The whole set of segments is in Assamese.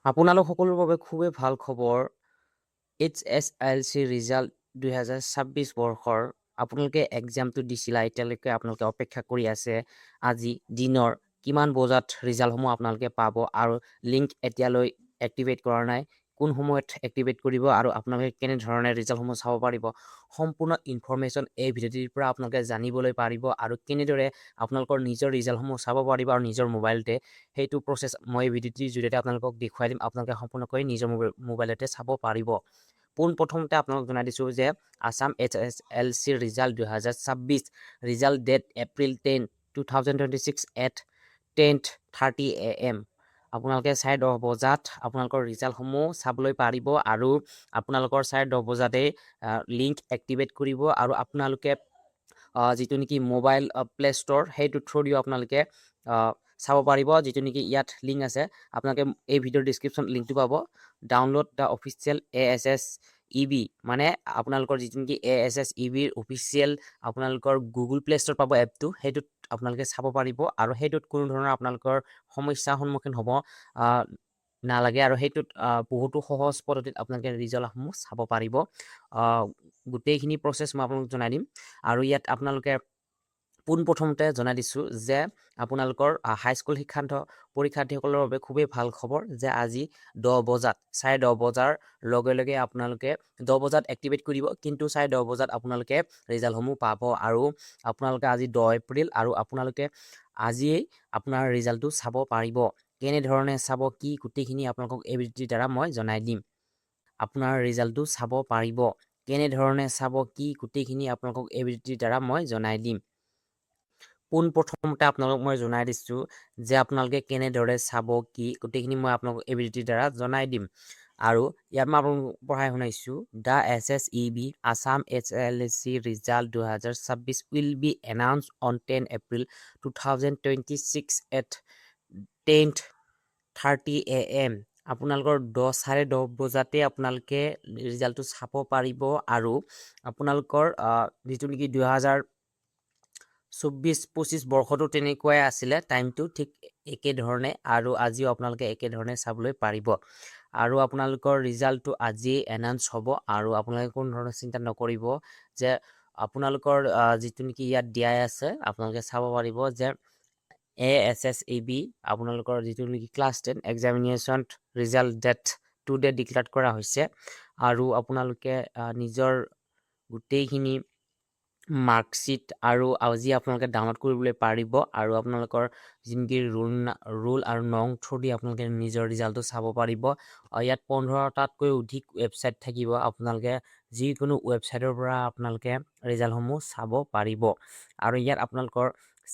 আপোনালোক সকলোৰ বাবে খুবেই ভাল খবৰ। HSLC ৰিজাল্ট 2026 বৰ্ষৰ আপোনালোকে এক্সামটো দিছিলা, এতিয়ালৈকে আপোনালোকে অপেক্ষা কৰি আছে। আজি দিনৰ কিমান বজাত ৰিজাল্টসমূহ আপোনালোকে পাব আৰু লিংক এতিয়ালৈ এক্টিভেট কৰা নাই, কোন সময়ত এক্টিভেট কৰিব আৰু আপোনালোকে কেনেধৰণে ৰিজাল্টসমূহ চাব পাৰিব, সম্পূৰ্ণ ইনফৰমেশ্যন এই ভিডিঅ'টিৰ পৰা আপোনালোকে জানিবলৈ পাৰিব আৰু কেনেদৰে আপোনালোকৰ নিজৰ ৰিজাল্টসমূহ চাব পাৰিব আৰু নিজৰ মোবাইলতে সেইটো প্ৰচেছ মই এই ভিডিঅ'টিৰ জৰিয়তে আপোনালোকক দেখুৱাই দিম। আপোনালোকে সম্পূৰ্ণকৈ নিজৰ মোবাইলতে চাব পাৰিব। পোনপ্ৰথমতে আপোনালোক জনাই দিছোঁ যে Assam HSLC result 2026 result date April 10, 2026 at 10:30 AM আপোনালোকে 10:30 বজাত আপোনালোকৰ ৰিজাল্টসমূহ চাবলৈ পাৰিব আৰু আপোনালোকৰ 10:30 বজাতে লিংক এক্টিভেট কৰিব আৰু আপোনালোকে যিটো নেকি মোবাইল প্লে ষ্ট'ৰ সেইটো থ্ৰু দিও আপোনালোকে চাব পাৰিব। যিটো নেকি ইয়াত লিংক আছে, আপোনালোকে এই ভিডিঅ'ৰ ডিছক্ৰিপশ্যন লিংকটো পাব। ডাউনলোড দ্য অফিচিয়েল ASSEB, মানে আপোনালোকৰ যিটো নেকি ASSEBৰ অফিচিয়েল আপোনালোকৰ গুগল প্লে ষ্ট'ৰ পাব এপটো, সেইটোত আপোনালোকে চাব পাৰিব আৰু সেইটোত কোনো ধৰণৰ আপোনালোকৰ সমস্যাৰ সন্মুখীন হ'ব নালাগে আৰু সেইটোত বহুতো সহজ পদ্ধতিত আপোনালোকে ৰিজাল্টসমূহ চাব পাৰিব। গোটেইখিনি প্ৰচেছ মই আপোনালোকক জনাই দিম আৰু ইয়াত আপোনালোকে পোনপ্ৰথমতে জনাই দিছোঁ যে আপোনালোকৰ হাইস্কুল শিক্ষান্ত পৰীক্ষাৰ্থীসকলৰ বাবে খুবেই ভাল খবৰ যে আজি 10 বজাত 10:30 বজাৰ লগে লগে আপোনালোকে 10 বজাত এক্টিভেট কৰিব, কিন্তু 10:30 বজাত আপোনালোকে ৰিজাল্টসমূহ পাব আৰু আপোনালোকে আজি 10 এপ্ৰিল আৰু আপোনালোকে আজিয়েই আপোনাৰ ৰিজাল্টটো চাব পাৰিব। কেনেধৰণে চাব কি গোটেইখিনি আপোনালোকক এই ভিডিঅ'টিৰ দ্বাৰা মই জনাই দিম। আপোনাৰ ৰিজাল্টটো চাব পাৰিব, কেনেধৰণে চাব কি গোটেইখিনি আপোনালোকক এই ভিডিঅ'টিৰ দ্বাৰা মই জনাই দিম। পোনপ্ৰথমতে আপোনালোকক মই জনাই দিছোঁ যে আপোনালোকে কেনেদৰে চাব কি গোটেইখিনি মই আপোনালোকক এই ভিডিঅ'টিৰ দ্বাৰা জনাই দিম আৰু ইয়াত মই আপোনালোকক পঢ়াই শুনাইছোঁ। The SSEB Assam HSLC result 2026 will be announce on 10 April 2026 at 10:30 AM আপোনালোকৰ 10:30 বজাতে আপোনালোকে ৰিজাল্টটো চাব পাৰিব আৰু আপোনালোকৰ যিটো নেকি 2024-25 বৰ্ষতো তেনেকুৱাই আছিলে টাইমটো ঠিক একেধৰণে আৰু আজিও আপোনালোকে একেধৰণে চাবলৈ পাৰিব আৰু আপোনালোকৰ ৰিজাল্টটো আজি এনাউন্স হ'ব আৰু আপোনালোকে কোনো ধৰণৰ চিন্তা নকৰিব যে আপোনালোকৰ যিটো নেকি ইয়াত দিয়াই আছে আপোনালোকে চাব পাৰিব যে ASSEB আপোনালোকৰ যিটো নেকি class 10 examination result date today declare কৰা হৈছে আৰু আপোনালোকে নিজৰ গোটেইখিনি মাৰ্কশ্বিট আৰু আজি আপোনালোকে ডাউনলোড কৰিবলৈ পাৰিব আৰু আপোনালোকৰ যিনকি ৰুল আৰু নং থ্ৰু দি আপোনালোকে নিজৰ ৰিজাল্টটো চাব পাৰিব। ইয়াত 15টাতকৈ অধিক ৱেবছাইট থাকিব, আপোনালোকে যিকোনো ৱেবছাইটৰ পৰা আপোনালোকে ৰিজাল্টসমূহ চাব পাৰিব আৰু ইয়াত আপোনালোকৰ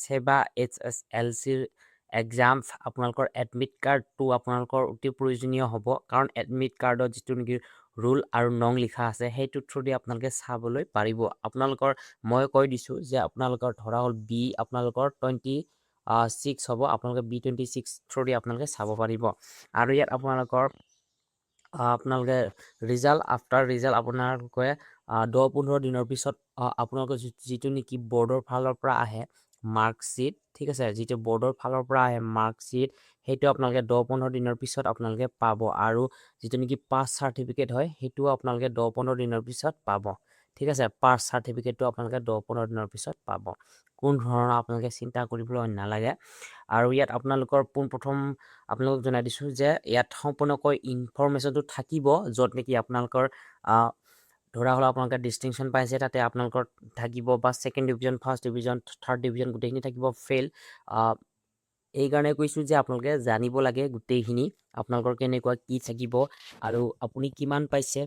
সেৱা HSLCৰ এক্সাম আপোনালোকৰ এডমিট কাৰ্ডটো আপোনালোকৰ অতি প্ৰয়োজনীয় হ'ব, কাৰণ এডমিট কাৰ্ডত যিটো নেকি ৰুল আৰু নং লিখা আছে সেইটো থ্ৰু দি আপোনালোকে চাবলৈ পাৰিব। আপোনালোকৰ মই কৈ দিছোঁ যে আপোনালোকৰ ধৰা হ'ল আপোনালোকৰ 26 হ'ব, আপোনালোকে B26 থ্ৰু দি আপোনালোকে চাব পাৰিব আৰু ইয়াত আপোনালোকে ৰিজাল্ট আফটাৰ ৰিজাল্ট আপোনালোকে 10-15 দিনৰ পিছত আপোনালোকৰ যিটো নেকি বৰ্ডৰ ফালৰ পৰা আহে মাৰ্কশ্বিট, ঠিক আছে, যিটো বৰ্ডৰ ফালৰ পৰা আহে মাৰ্কশ্বিট সেইটো আপোনালোকে 10-15 দিনৰ পিছত আপোনালোকে পাব আৰু যিটো নেকি পাছ চাৰ্টিফিকেট হয় সেইটোও আপোনালোকে 10-15 দিনৰ পিছত পাব, ঠিক আছে। পাছ চাৰ্টিফিকেটটো আপোনালোকে 10-15 দিনৰ পিছত পাব, কোনো ধৰণৰ আপোনালোকে চিন্তা কৰিবলৈ নালাগে আৰু ইয়াত আপোনালোকৰ পোনপ্ৰথম আপোনালোকক জনাই দিছোঁ যে ইয়াত সম্পূৰ্ণকৈ ইনফৰমেশ্যনটো থাকিব, য'ত নেকি আপোনালোকৰ ধৰা হ'ল আপোনালোকে ডিষ্টিংশ্যন পাইছে তাতে আপোনালোকৰ থাকিব বা second division, first division, third division গোটেইখিনি থাকিব, ফেইল এইকাৰণে কৈছোঁ যে আপোনালোকে জানিব লাগে গোটেইখিনি আপোনালোকৰ কেনেকুৱা কি থাকিব আৰু আপুনি কিমান পাইছে,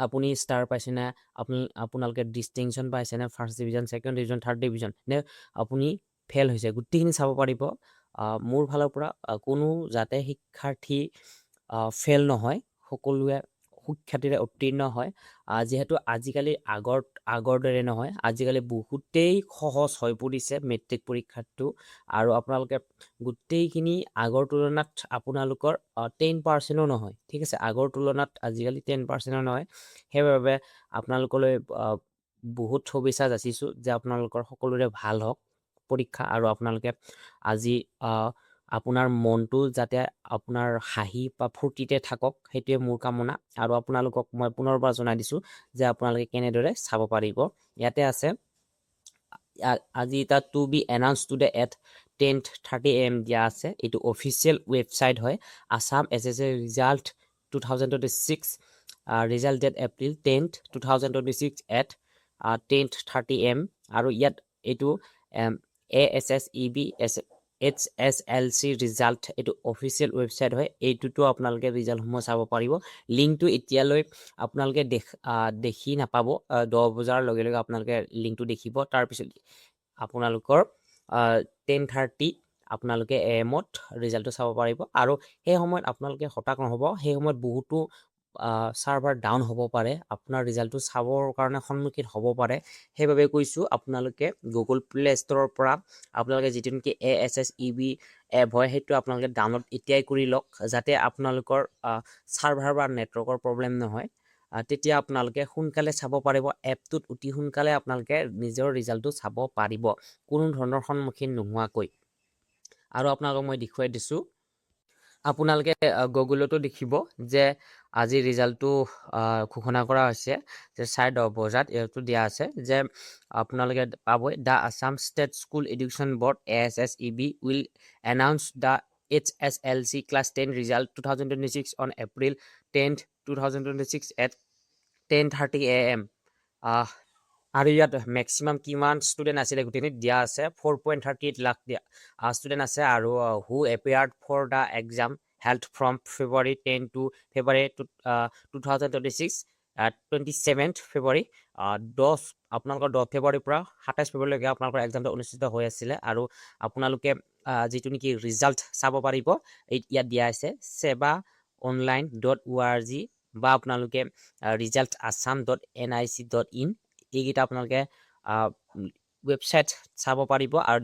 আপুনি ষ্টাৰ পাইছেনে, আপোনালোকে ডিষ্টিংশ্যন পাইছেনে, first division, second division, third division, নে আপুনি ফেইল হৈছে, গোটেইখিনি চাব পাৰিব। মোৰ ফালৰ পৰা কোনো যাতে শিক্ষাৰ্থী ফেইল নহয়, সকলোৱে সুখ্যাতিৰে উত্তীৰ্ণ হয়, যিহেতু আজিকালি আগৰ দৰে নহয়, আজিকালি বহুতেই সহজ হৈ পৰিছে মেট্ৰিক পৰীক্ষাটো আৰু আপোনালোকে গোটেইখিনি আগৰ তুলনাত আপোনালোকৰ 10%ও নহয়, ঠিক আছে, আগৰ তুলনাত আজিকালি 10%ও নহয়, সেইবাবে আপোনালোকলৈ বহুত শুভেচ্ছা যাচিছোঁ যে আপোনালোকৰ সকলোৰে ভাল হওক পৰীক্ষা আৰু আপোনালোকে আজি আপোনাৰ মনটো যাতে আপোনাৰ হাঁহি বা ফূৰ্তিতে থাকক, সেইটোৱে মোৰ কামনা। আৰু আপোনালোকক মই পুনৰবাৰ জনাই দিছোঁ যে আপোনালোকে কেনেদৰে চাব পাৰিব। ইয়াতে আছে আজি এটা to be announce today at 10:30 AM দিয়া আছে। এইটো অফিচিয়েল ৱেবছাইট হয়। Assam SSC result 2026 result date April 10, 2026 at 10:30 AM। আৰু ইয়াত এইটো ASSEB HSLC ৰিজাল্ট এইটো অফিচিয়েল ৱেবছাইট হয়। এইটোতো আপোনালোকে ৰিজাল্টসমূহ চাব পাৰিব। লিংকটো এতিয়ালৈ আপোনালোকে দেখি নাপাব। 10 বজাৰ লগে লগে আপোনালোকে লিংকটো দেখিব। তাৰপিছত আপোনালোকৰ 10:30 আপোনালোকে AM-ত ৰিজাল্টটো চাব পাৰিব। আৰু সেই সময়ত আপোনালোকে হতাশ নহ'ব। সেই সময়ত বহুতো চাৰ্ভাৰ ডাউন হ'ব পাৰে, আপোনাৰ ৰিজাল্টটো চাবৰ কাৰণে সন্মুখীন হ'ব পাৰে। সেইবাবে কৈছোঁ আপোনালোকে গুগল প্লে ষ্ট'ৰৰ পৰা আপোনালোকে যিটো নেকি ASSEB এপ হয় সেইটো আপোনালোকে ডাউনলোড এতিয়াই কৰি লওক, যাতে আপোনালোকৰ চাৰ্ভাৰ বা নেটৱৰ্কৰ প্ৰব্লেম নহয়। তেতিয়া আপোনালোকে সোনকালে চাব পাৰিব। এপটোত অতি সোনকালে আপোনালোকে নিজৰ ৰিজাল্টটো চাব পাৰিব কোনো ধৰণৰ সন্মুখীন নোহোৱাকৈ। আৰু আপোনালোকক মই দেখুৱাই দিছোঁ, আপোনালোকে গুগলতো দেখিব যে আজি ৰিজাল্টটো ঘোষণা কৰা হৈছে যে 10:30 বজাত এইটো দিয়া আছে যে আপোনালোকে পাবই the Assam state school education board ASSEB will announce the HSLC class 10 result 2026 on April 10, 2026 at 10:30 AM। আৰু ইয়াত মেক্সিমাম কিমান ষ্টুডেণ্ট আছিলে গোটেইখিনি দিয়া আছে। 4.38 লাখ ষ্টুডেণ্ট আছে। আৰু who appeared for the exam held from February 10 to February 2026 27th February। আপোনালোকৰ 10 ফেব্ৰুৱাৰীৰ পৰা 27 ফেব্ৰুৱাৰীলৈকে আপোনালোকৰ এক্সামটো অনুষ্ঠিত হৈ আছিলে। আৰু আপোনালোকে যিটো নেকি ৰিজাল্ট চাব পাৰিব ইয়াত দিয়া আছে sebaonline.org বা আপোনালোকে resultassam.nic.in এইকেইটা আপোনালোকে ৱেবছাইট চাব পাৰিব। আৰু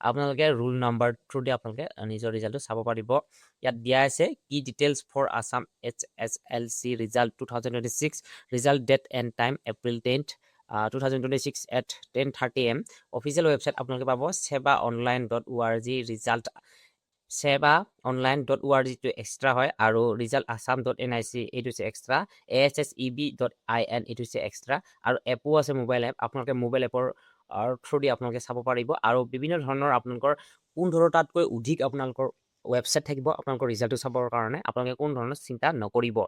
আপোনালোকে ৰোল নম্বৰ থ্ৰু দি আপোনালোকে নিজৰ ৰিজাল্টটো চাব পাৰিব। ইয়াত দিয়া আছে কি details for Assam HSLC result 2026 result date and time April 10, 2026 at 10:30 AM। Official website আপোনালোকে পাব sebaonline.org ৰিজাল্ট sebaonline.org টো এক্সট্ৰা হয়। আৰু resultassam.nic এইটো হৈছে এক্সট্ৰা। ASSEB.in এইটো হৈছে এক্সট্ৰা। আৰু এপো আছে মোবাইল এপ, আপোনালোকে মোবাইল এপৰ থ্ৰু দি আপোনালোকে চাব পাৰিব। আৰু বিভিন্ন ধৰণৰ আপোনালোকৰ 15টাতকৈ অধিক আপোনালোকৰ ৱেবছাইট থাকিব আপোনালোকৰ ৰিজাল্টটো চাবৰ কাৰণে। আপোনালোকে কোনো ধৰণৰ চিন্তা নকৰিব।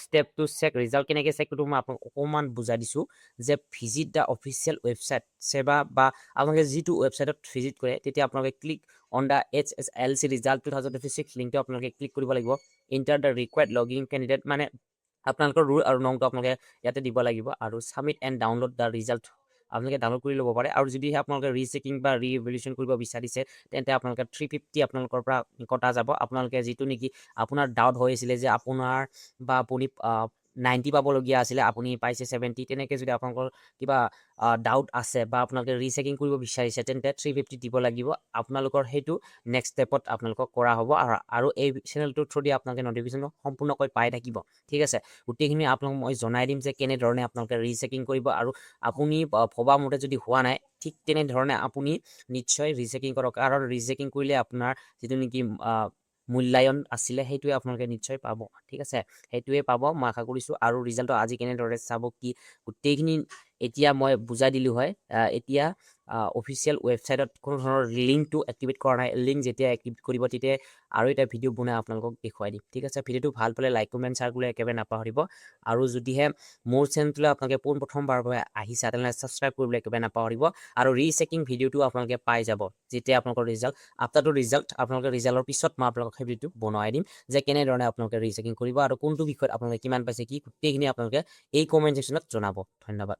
ষ্টেপ টু চেক ৰিজাল্ট কেনেকৈ চেক কৰিব মই আপোনাক অকণমান বুজাই দিছোঁ যে ভিজিট দ্য অফিচিয়েল ৱেবছাইট সেবা বা আপোনালোকে যিটো ৱেবছাইটত ভিজিট কৰে তেতিয়া আপোনালোকে click on the HSLC result 2026 লিংকটো আপোনালোকে ক্লিক কৰিব লাগিব। Inter the required logging candidate মানে আপোনালোকৰ ৰোল আৰু নংটো আপোনালোকে ইয়াতে দিব লাগিব। আৰু submit and download the result আপোনালোকে ডাউনলোড কৰি ল'ব পাৰে। আৰু যদিহে আপোনালোকে ৰিচেকিং বা ৰিভেলিউশ্যন কৰিব বিচাৰিছে তেন্তে আপোনালোকে 350 আপোনালোকৰ পৰা কটা যাব। আপোনালোকে যিটো নেকি আপোনাৰ ডাউট হৈ আছিলে যে আপোনাৰ বা আপুনি 90 পাবলগীয়া আছিলে আপুনি পাইছে 70, তেনেকৈ যদি আপোনালোকৰ কিবা ডাউট আছে বা আপোনালোকে ৰিচেকিং কৰিব বিচাৰিছে তেন্তে 350 দিব লাগিব। আপোনালোকৰ সেইটো নেক্সট ষ্টেপত আপোনালোকক কৰা হ'ব। আৰু এই চেনেলটোৰ থ্ৰু দি আপোনালোকে নটিফিকেশ্যন সম্পূৰ্ণকৈ পাই থাকিব। ঠিক আছে, গোটেইখিনি আপোনালোক মই জনাই দিম যে কেনেধৰণে আপোনালোকে ৰিচেকিং কৰিব। আৰু আপুনি ভবা মতে যদি হোৱা নাই ঠিক তেনেধৰণে আপুনি নিশ্চয় ৰিচেকিং কৰক, কাৰণ ৰিচেকিং কৰিলে আপোনাৰ যিটো নেকি মূল্যায়ন আছিলে সেইটোৱে আপোনালোকে নিশ্চয় পাব। ঠিক আছে, সেইটোৱে পাব মই আশা কৰিছোঁ। আৰু ৰিজাল্টটো আজি কেনেদৰে চাব কি গোটেইখিনি এতিয়া মই বুজাই দিলোঁ হয়। এতিয়া অফিচিয়েল ৱেবছাইটত কোনো ধৰণৰ লিংকটো এক্টিভেট কৰা নাই। লিংক যেতিয়া এক্টিভেট কৰিব তেতিয়া আৰু এটা ভিডিঅ' বনাই আপোনালোকক দেখুৱাই দিম। ঠিক আছে, ভিডিঅ'টো ভাল পালে লাইক কমেণ্ট শ্বেয়াৰ কৰিবলৈ একেবাৰে নাপাহৰিব। আৰু যদিহে মোৰ চেনেলটোলৈ আপোনালোকে পোনপ্ৰথমবাৰৰ বাবে আহিছে তেনেহ'লে ছাবস্ক্ৰাইব কৰিবলৈ একেবাৰে নাপাহৰিব। আৰু ৰিচেকিং ভিডিঅ'টো আপোনালোকে পাই যাব যেতিয়া আপোনালোকৰ ৰিজাল্ট আফটাৰ টু ৰিজাল্ট আপোনালোকে ৰিজাল্টৰ পিছত মই আপোনালোকক সেই ভিডিঅ'টো বনাই দিম যে কেনেধৰণে আপোনালোকে ৰিচেকিং কৰিব আৰু কোনটো বিষয়ত আপোনালোকে কিমান পাইছে কি গোটেইখিনি আপোনালোকে এই কমেণ্ট ছেকশ্যনত জনাব। ধন্যবাদ।